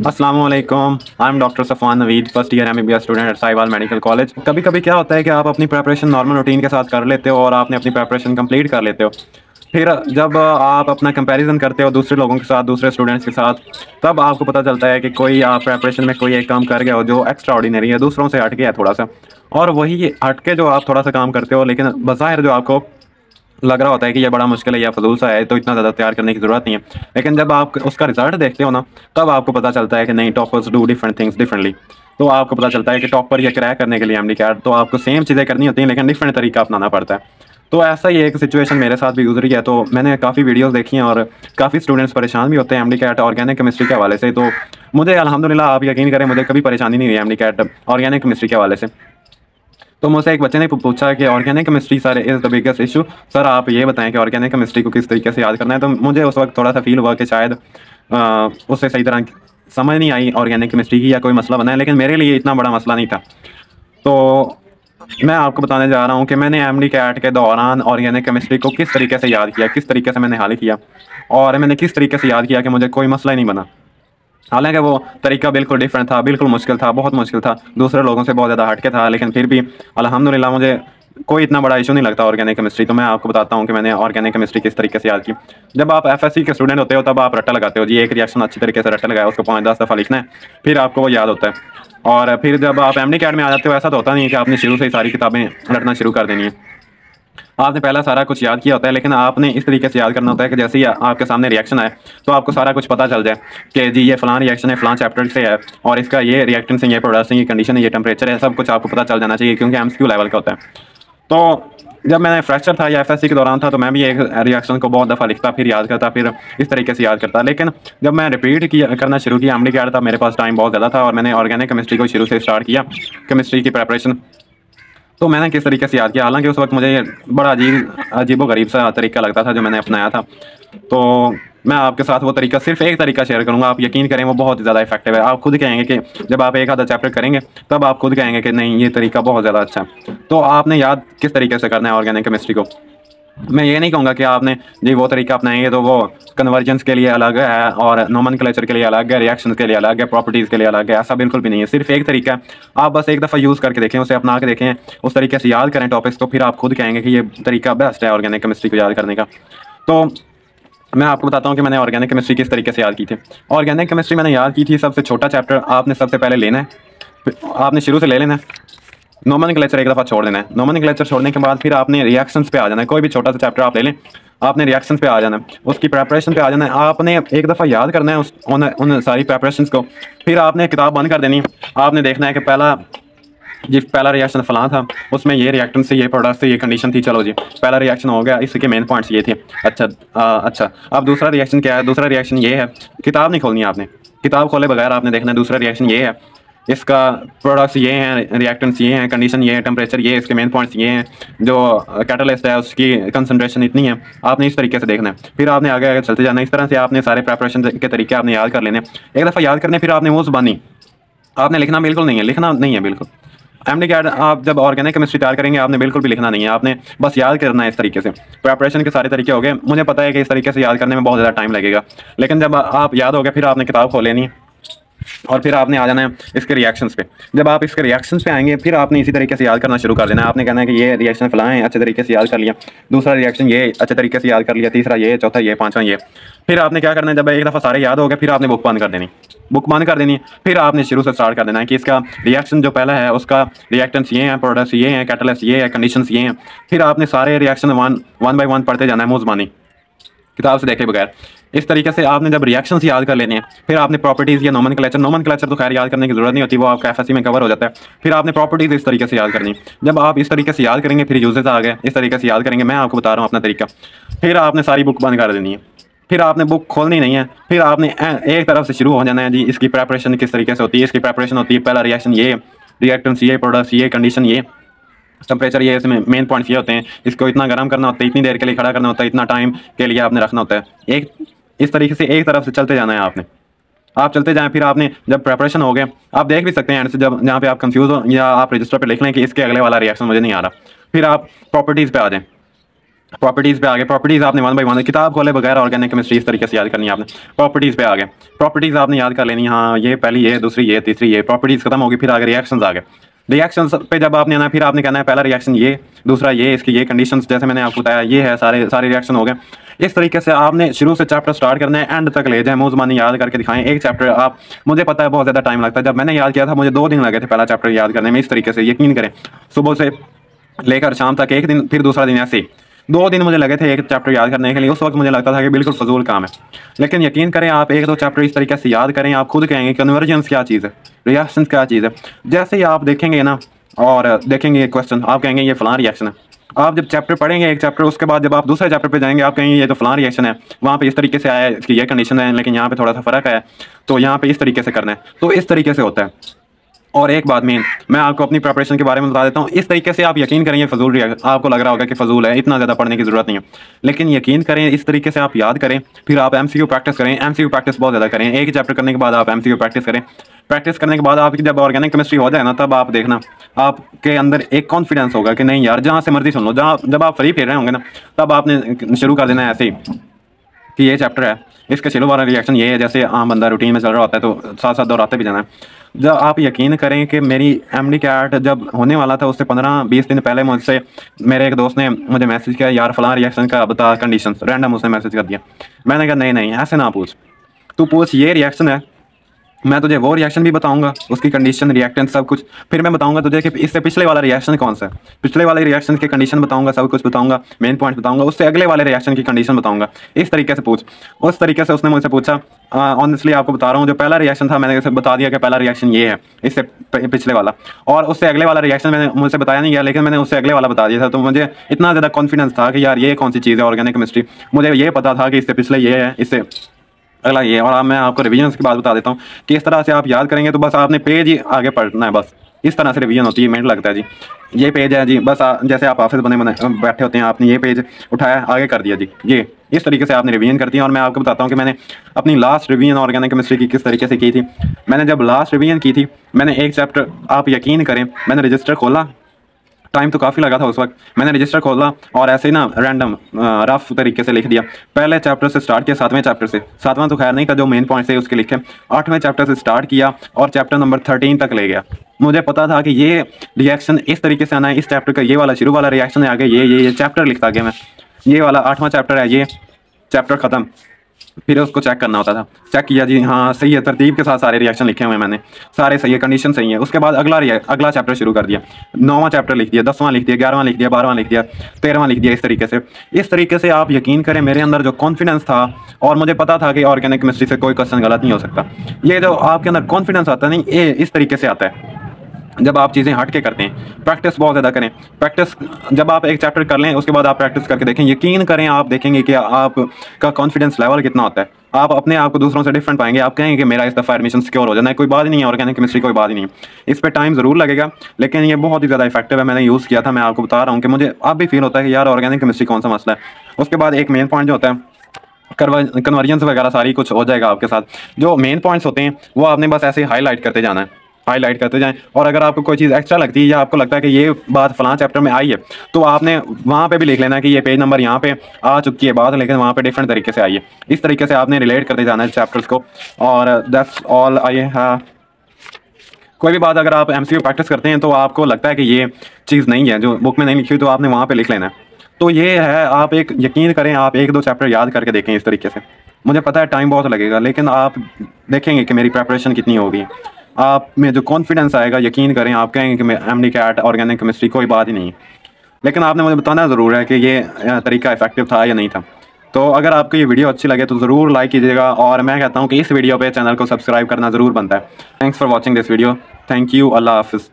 अस्सलाम वालेकुम, I am doctor Safwan Naveed, first year MBBS student at Sahiwal medical college. कभी कभी क्या होता है कि आप अपनी प्रिपरेशन नॉर्मल रूटीन के साथ कर लेते हो और आपने अपनी प्रिपरेशन कंप्लीट कर लेते हो। फिर जब आप अपना कंपैरिजन करते हो दूसरे लोगों के साथ, दूसरे स्टूडेंट्स के साथ, तब आपको पता चलता है कि कोई आप प्रिपरेशन में कोई एक काम कर गया हो जो एक्स्ट्रा ऑर्डिनरी है, दूसरों से हट गया है थोड़ा सा। और वही हट के जो आप थोड़ा सा काम करते हो, लेकिन बज़ाहिर जो आपको लग रहा होता है कि ये बड़ा मुश्किल है या फजूल सा है, तो इतना ज़्यादा तैयार करने की ज़रूरत नहीं है। लेकिन जब आप उसका रिजल्ट देखते हो ना, तब आपको पता चलता है कि नहीं, toppers do different things differently. तो आपको पता चलता है कि टॉपर या क्रैक करने के लिए MD-CAT तो आपको सेम चीज़ें करनी होती हैं, लेकिन डिफरेंट तरीका अपनाना पड़ता है। तो ऐसा ही एक सिचुएशन मेरे साथ भी गुजरी है। तो मैंने काफ़ी वीडियोस देखी हैं और काफ़ी स्टूडेंट्स परेशान भी होते हैं MD-CAT ऑर्गेनिक केमिस्ट्री के हवाले से। तो मुझे अल्हम्दुलिल्लाह, आप यकीन करें, मुझे कभी परेशानी नहीं हुई MD-CAT ऑर्गेनिक केमिस्ट्री के हवाले से। तो मुझसे एक बच्चे ने पूछा कि organic chemistry sir is the biggest issue, sir आप ये बताएं कि ऑर्गेनिक केमिस्ट्री को किस तरीके से याद करना है। तो मुझे उस वक्त थोड़ा सा फील हुआ कि शायद उससे सही तरह समझ नहीं आई ऑर्गेनिक केमिस्ट्री की, या कोई मसला बना है। लेकिन मेरे लिए इतना बड़ा मसला नहीं था। तो मैं आपको बताने जा रहा हूँ कि मैंने MD-CAT के दौरान ऑर्गेनिक केमिस्ट्री को किस तरीके से याद किया, किस तरीके से मैंने हल किया, और मैंने किस तरीके से याद किया कि मुझे कोई मसला ही नहीं बना। हालांकि वो तरीका बिल्कुल डिफरेंट था, बिल्कुल मुश्किल था, बहुत मुश्किल था, दूसरे लोगों से बहुत ज़्यादा हटके था, लेकिन फिर भी अल्हम्दुलिल्लाह मुझे कोई इतना बड़ा इशू नहीं लगता ऑर्गेनिक केमिस्ट्री। तो मैं आपको बताता हूँ कि मैंने ऑर्गेनिक केमिस्ट्री किस तरीके से याद की। जब आप FSC के स्टूडेंट होते हो, तब आप रट्टा लगाते हो जी, एक रिएक्शन अच्छी तरीके से रट्टा लगाया, उसको 5-10 दफ़ा लिखना है, फिर आपको वो याद होता है। और फिर जब आप MD-CAT में आ जाते हो, ऐसा तो होता नहीं है कि आपने शुरू से ही सारी किताबें रटना शुरू कर देनी है। आपने पहला सारा कुछ याद किया होता है, लेकिन आपने इस तरीके से याद करना होता है कि जैसे ही आपके सामने रिएक्शन आए तो आपको सारा कुछ पता चल जाए कि जी ये फ़लाँ रिएक्शन है, फ़लाँ चैप्टर से है, और इसका ये रिएक्टेंट्स है, ये प्रोडक्ट्स हैं, ये कंडीशन है, ये टेम्परेचर है, सब कुछ आपको पता चल जाना चाहिए, क्योंकि MCQ लेवल का होता है। तो जब मैंने फ्रेशर था या FSC के दौरान था, तो मैं भी एक रिएक्शन को बहुत दफ़ा लिखता, फिर याद करता, फिर इस तरीके से याद करता। लेकिन जब मैं रिपीट करना शुरू किया MD-CAT, था मेरे पास टाइम बहुत ज़्यादा था और मैंने ऑर्गेनिक केमिस्ट्री को शुरू से स्टार्ट किया, केमिस्ट्री की प्रेपरेशन। तो मैंने किस तरीके से याद किया, हालांकि उस वक्त मुझे ये बड़ा अजीबो-गरीब सा तरीका लगता था जो मैंने अपनाया था। तो मैं आपके साथ वो तरीका, सिर्फ एक तरीका शेयर करूंगा, आप यकीन करें वो बहुत ज़्यादा इफेक्टिव है। आप खुद कहेंगे कि जब आप एक आधा चैप्टर करेंगे, तब आप खुद कहेंगे कि नहीं, ये तरीका बहुत ज़्यादा अच्छा है। तो आपने याद किस तरीके से करना है ऑर्गेनिक केमिस्ट्री को। मैं ये नहीं कहूँगा कि आपने जी वो तरीका अपनाएंगे तो वो कन्वर्जेंस के लिए अलग है और नोमेनक्लेचर के लिए अलग है, रिएक्शंस के लिए अलग है, प्रॉपर्टीज़ के लिए अलग है, ऐसा बिल्कुल भी नहीं है। सिर्फ एक तरीका है, आप बस एक दफ़ा यूज़ करके देखें, उसे अपना के देखें, उस तरीके से याद करें टॉपिक्स, तो फिर आप खुद कहेंगे कि ये तरीका बेस्ट है ऑर्गेनिक केमिस्ट्री को याद करने का। तो मैं आपको बताता हूँ कि मैंने ऑर्गेनिक केमिस्ट्री किस तरीके से याद की थी। ऑर्गेनिक केमिस्ट्री मैंने याद की थी, सबसे छोटा चैप्टर आपने सबसे पहले लेना है, आपने शुरू से ले लेना है। नोमेनक्लेचर एक दफ़ा छोड़ देना है। नोमेनक्लेचर छोड़ने के बाद फिर आपने रिएक्शंस पे आ जाना है। कोई भी छोटा सा चैप्टर आप ले लें, आपने रिएक्शंस पे आ जाना है, उसकी प्रेपरेशन पे आ जाना है। आपने एक दफ़ा याद करना है उन सारी प्रेपरेशंस को। फिर आपने किताब बंद कर देनी है। आपने देखना है कि पहला रिएक्शन फलां था, उसमें ये रिएक्टेंट से, ये प्रोडक्ट से, ये कंडीशन थी, चलो जी पहला रिएक्शन हो गया, इसके मेन पॉइंट्स ये थे। अच्छा, अब दूसरा रिएक्शन क्या है? दूसरा रिएक्शन ये है। किताब नहीं खोलनी है आपने, किताब खोले बगैर आपने देखना है दूसरा रिएक्शन ये है, इसका प्रोडक्ट्स ये हैं, रिएक्टेंट्स ये हैं, कंडीशन ये है, टेम्परेचर ये है, इसके मेन पॉइंट्स ये हैं, जो कैटलिस्ट है उसकी कंसंट्रेशन इतनी है। आपने इस तरीके से देखना है, फिर आपने आगे आगे चलते जाना है। इस तरह से आपने सारे प्रेपरेशन के तरीके आपने याद कर लेने। एक दफ़ा याद करने, फिर आपने वो ज़ुबानी, आपने लिखना बिल्कुल नहीं है, लिखना नहीं है बिल्कुल। MD-CAT आप जब ऑर्गेनिक केमिस्ट्री तैयार करेंगे, आपने बिल्कुल भी लिखना नहीं है, आपने बस याद करना है। इस तरीके से प्रेपरेशन के सारे तरीके हो गए। मुझे पता है कि इस तरीके से याद करने में बहुत ज़्यादा टाइम लगेगा, लेकिन जब आप याद हो गए, फिर आपने किताब खोल लेनी और फिर आपने आ जाना है इसके रिएक्शंस पे। जब आप इसके रिएक्शंस पे आएंगे, फिर आपने इसी तरीके से याद करना शुरू कर देना है। आपने कहना है कि ये रिएक्शन फलां है, अच्छे तरीके से याद कर लिया, दूसरा रिएक्शन ये अच्छे तरीके से याद कर लिया, तीसरा ये, चौथा ये, पांचवा ये। फिर आपने क्या करना है, जब एक दफ़ा सारे याद हो गए, फिर आपने बुक बंद कर देनी, बुक बंद कर देनी। फिर आपने शुरू से स्टार्ट कर देना है कि इसका रिएक्शन जो पहला है, उसका रिएक्टेंट्स ये हैं, प्रोडक्ट्स ये हैं, कैटलिस्ट ये है, कंडीशंस ये हैं। फिर आपने सारे रिएक्शन वन बाय वन पढ़ते जाना है, मुँह ज़बानी, किताब से देखे बगैर। इस तरीके से आपने जब रिएक्शंस याद कर लेने हैं, फिर आपने प्रॉपर्टीज़ या नोमेनक्लेचर तो खैर याद करने की ज़रूरत नहीं होती, वो आपका FSC में कवर हो जाता है। फिर आपने प्रॉपर्टीज़ इस तरीके से याद करनी। जब आप इस तरीके से याद करेंगे, फिर यूजेस आ गए, इस तरीके से याद करेंगे। मैं आपको बता रहा हूँ अपना तरीका। फिर आपने सारी बुक बंद कर देनी है, फिर आपने बुक खोलनी नहीं है। फिर आपने एक तरफ से शुरू हो जाना है जी, इसकी प्रेपरेशन किस तरीके से होती है। इसकी प्रेपरेशन होती है, पहला रिएक्शन ये, रिएक्टेंट्स ये, प्रोडक्ट्स ये, कंडीशन ये, टेम्परेचर ये, इसमें मेन पॉइंट्स ये होते हैं। इसको इतना गर्म करना होता है, इतनी देर के लिए खड़ा करना होता है, इतना टाइम के लिए आपने रखना होता है। एक इस तरीके से एक तरफ से चलते जाना है आपने। आप चलते जाएं, फिर आपने जब प्रेपरेशन हो गया, आप देख भी सकते हैं एंड से, जब जहाँ पे आप कंफ्यूज हो, या आप रजिस्टर पे लिख लें कि इसके अगले वाला रिएक्शन मुझे नहीं आ रहा, फिर आप प्रॉपर्टीज़ पे आ जाएं। प्रॉपर्टीज़ पे आ गए। प्रॉपर्टीज़ आपने वन बाई वन किताब खोले बगैर ऑर्गेनिक केमिस्ट्री इस तरीके से याद करनी है आपने। प्रॉपर्टीज़ पे आ गए, प्रॉपर्टीज़ आपने याद कर लेनी, हाँ ये पहली ये, दूसरी ये, तीसरी ये, प्रॉपर्टीज़ खत्म होगी। फिर आगे रिएक्शंस आ गए। रिएक्शंस पे जब आपने आना, फिर आपने कहना है पहला रिएक्शन ये, दूसरा ये, इसकी ये कंडीशंस जैसे मैंने आपको बताया ये है, सारे सारे रिएक्शन हो गए। इस तरीके से आपने शुरू से चैप्टर स्टार्ट करना है, एंड तक ले जाए, मुँह ज़बानी याद करके दिखाएं एक चैप्टर। आप, मुझे पता है बहुत ज़्यादा टाइम लगता है, जब मैंने याद किया था मुझे 2 दिन लगे थे पहला चैप्टर याद करने में। इस तरीके से यकीन करें, सुबह से लेकर शाम तक एक दिन, फिर दूसरा दिन, ऐसे 2 दिन मुझे लगे थे एक चैप्टर याद करने के लिए। उस वक्त मुझे लगता था कि बिल्कुल फजूल काम है, लेकिन यकीन करें आप 1-2 चैप्टर इस तरीके से याद करें, आप खुद कहेंगे कन्वर्जेंस क्या चीज़ है, रिएक्शन क्या चीज़ है। जैसे ही आप देखेंगे ना और देखेंगे ये क्वेश्चन, आप कहेंगे ये फलां रिएक्शन है। आप जब चैप्टर पढ़ेंगे एक चैप्टर, उसके बाद जब आप दूसरे चैप्टर पे जाएंगे आप कहेंगे ये तो फलां रिएक्शन है, वहाँ पे इस तरीके से आया है, इसकी ये कंडीशन है, लेकिन यहाँ पे थोड़ा सा फ़र्क है, तो यहाँ पे इस तरीके से करना है। तो इस तरीके से होता है। और एक बात मैं आपको अपनी प्रिपरेशन के बारे में बता देता हूँ। इस तरीके से आप यकीन करें ये फजूल, आपको लग रहा होगा कि फजूल है, इतना ज़्यादा पढ़ने की ज़रूरत नहीं है, लेकिन यकीन करें इस तरीके से आप याद करें। फिर आप एमसीक्यू प्रैक्टिस करें, एमसीक्यू प्रैक्टिस बहुत ज़्यादा करें। एक चैप्टर करने के बाद आप एमसीक्यू प्रैक्टिस करें। प्रैक्टिस करने के बाद आपकी जब ऑर्गेनिक केमिस्ट्री हो जाए ना, तब आप देखना आपके अंदर एक कॉन्फिडेंस होगा कि नहीं यार, जहाँ से मर्जी सुन लो, जहाँ जब आप फ्री फिर रहे होंगे ना, तब आपने शुरू कर देना है ऐसे ही कि ये चैप्टर है, इसका चलो वाला रिएक्शन ये है। जैसे आम बंदा रूटीन में चल रहा होता है तो साथ साथ दोहराते भी जाना है। जब आप यकीन करें कि मेरी एमडी कैट जब होने वाला था उससे 15-20 दिन पहले मुझसे मेरे एक दोस्त ने मुझे मैसेज किया, यार फलां रिएक्शन का बता कंडीशंस, रैंडम उसने मैसेज कर दिया। मैंने कहा नहीं नहीं ऐसे ना पूछ, तू पूछ ये रिएक्शन है, मैं तुझे वो रिएक्शन भी बताऊंगा, उसकी कंडीशन, रिएक्टेंट, सब कुछ। फिर मैं बताऊंगा तुझे कि इससे पिछले वाला रिएक्शन कौन सा है, पिछले वाले रिएक्शन की कंडीशन बताऊंगा, सब कुछ बताऊंगा, मेन पॉइंट बताऊंगा, उससे अगले वाले रिएक्शन की कंडीशन बताऊंगा। इस तरीके से पूछ। उस तरीके से उसने मुझसे पूछा। ऑनेस्टली आपको बता रहा हूँ, जो पहला रिएक्शन था मैंने उसे बता दिया कि पहला रिएक्शन ये है, इससे पिछले वाला, और उससे अगले वाला रिएक्शन मैंने मुझसे बताया नहीं गया, लेकिन मैंने उससे अगले वाला बता दिया था। तो मुझे इतना ज़्यादा कॉन्फिडेंस था कि यार ये कौन सी चीज़ है ऑर्गेनिक केमिस्ट्री। मुझे ये पता था कि इससे पिछले ये है, इससे अगला ये। और अब मैं आपको रिवीजन की बात बता देता हूँ कि इस तरह से आप याद करेंगे तो बस आपने पेज ही आगे पढ़ना है, बस इस तरह से रिवीजन होती है। मिनट लगता है जी, ये पेज है जी, बस जैसे आप ऑफिस बने बैठे होते हैं, आपने ये पेज उठाया आगे कर दिया जी, ये इस तरीके से आपने रिवीजन करती है। और मैं आपको बताता हूँ कि मैंने अपनी लास्ट रिवीजन ऑर्गेनिक केमिस्ट्री की किस तरीके से की थी। मैंने जब लास्ट रिवीजन की थी, मैंने एक चैप्टर, आप यकीन करें, मैंने रजिस्टर खोला, टाइम तो काफ़ी लगा था उस वक्त, मैंने रजिस्टर खोला और ऐसे ही ना रैंडम रफ तरीके से लिख दिया। पहले चैप्टर से स्टार्ट किया, 7वें चैप्टर से, 7वां तो खैर नहीं था, जो मेन पॉइंट थे उसके लिखे। 8वें चैप्टर से स्टार्ट किया और चैप्टर नंबर 13 तक ले गया। मुझे पता था कि ये रिएक्शन इस तरीके से आना है, इस चैप्टर का ये वाला शुरू वाला रिएक्शन है, आगे ये चैप्टर लिखता गया मैं, ये वाला 8वां चैप्टर है, ये चैप्टर ख़त्म। फिर उसको चेक करना होता था, चेक किया जी हाँ सही है, तरतीब के साथ सारे रिएक्शन लिखे हुए हैं मैंने, सारे सही है, कंडीशन सही है। उसके बाद अगला चैप्टर शुरू कर दिया, 9वां चैप्टर लिख दिया, 10वां लिख दिया, 11वां लिख दिया, 12वां लिख दिया, 13वां लिख दिया। इस तरीके से आप यकीन करें मेरे अंदर जो कॉन्फिडेंस था, और मुझे पता था कि ऑर्गेनिक केमिस्ट्री से कोई क्वेश्चन गलत नहीं हो सकता। ये जो आपके अंदर कॉन्फिडेंस आता है नहीं, ये इस तरीके से आता है जब आप चीज़ें हट के करते हैं। प्रैक्टिस बहुत ज़्यादा करें। प्रैक्टिस जब आप एक चैप्टर कर लें उसके बाद आप प्रैक्टिस करके देखें, यकीन करें आप देखेंगे कि आपका कॉन्फिडेंस लेवल कितना होता है। आप अपने आप को दूसरों से डिफरेंट पाएंगे, आप कहेंगे कि मेरा इस दफ़ा एडमिशन सिक्योर हो जाना है, कोई बात ही नहीं है, ऑर्गेनिक केमिस्ट्री कोई बात ही नहीं है। इस पर टाइम ज़रूर लगेगा, लेकिन ये बहुत ही ज़्यादा इफेक्टिव है। मैंने यूज़ किया था, मैं आपको बता रहा हूँ कि मुझे अब भी फील होता है कि यार ऑर्गेनिक केमिस्ट्री कौन सा मसला है। उसके बाद एक मेन पॉइंट जो होता है कन्वर्जेंस वगैरह सारी कुछ हो जाएगा आपके साथ। जो मेन पॉइंट्स होते हैं वो आपने बस ऐसे हाईलाइट करते जाना है, हाईलाइट करते जाएं। और अगर आपको कोई चीज़ एक्स्ट्रा लगती है या आपको लगता है कि ये बात फलां चैप्टर में आई है, तो आपने वहाँ पे भी लिख लेना कि ये पेज नंबर यहाँ पे आ चुकी है बात, लेकिन वहाँ पे डिफरेंट तरीके से आई है। इस तरीके से आपने रिलेट करते जाना है चैप्टर्स को। और दैट्स ऑल। कोई भी बात अगर आप एमसीक्यू प्रैक्टिस करते हैं तो आपको लगता है कि ये चीज़ नहीं है, जो बुक में नहीं लिखी हुई, तो आपने वहाँ पर लिख लेना है। तो ये है, आप एक यकीन करें, आप 1-2 चैप्टर याद करके देखें इस तरीके से। मुझे पता है टाइम बहुत लगेगा, लेकिन आप देखेंगे कि मेरी प्रेपरेशन कितनी होगी, आप में जो कॉन्फिडेंस आएगा, यकीन करें आप कहेंगे कि मैं एमडी कैट ऑर्गेनिक केमिस्ट्री कोई बात ही नहीं है। लेकिन आपने मुझे बताना ज़रूर है कि ये तरीका इफेक्टिव था या नहीं था। तो अगर आपको ये वीडियो अच्छी लगे तो ज़रूर लाइक कीजिएगा, और मैं कहता हूँ कि इस वीडियो पे चैनल को सब्सक्राइब करना ज़रूर बनता है। Thanks for watching this video. Thank you. Allah हाफिज़।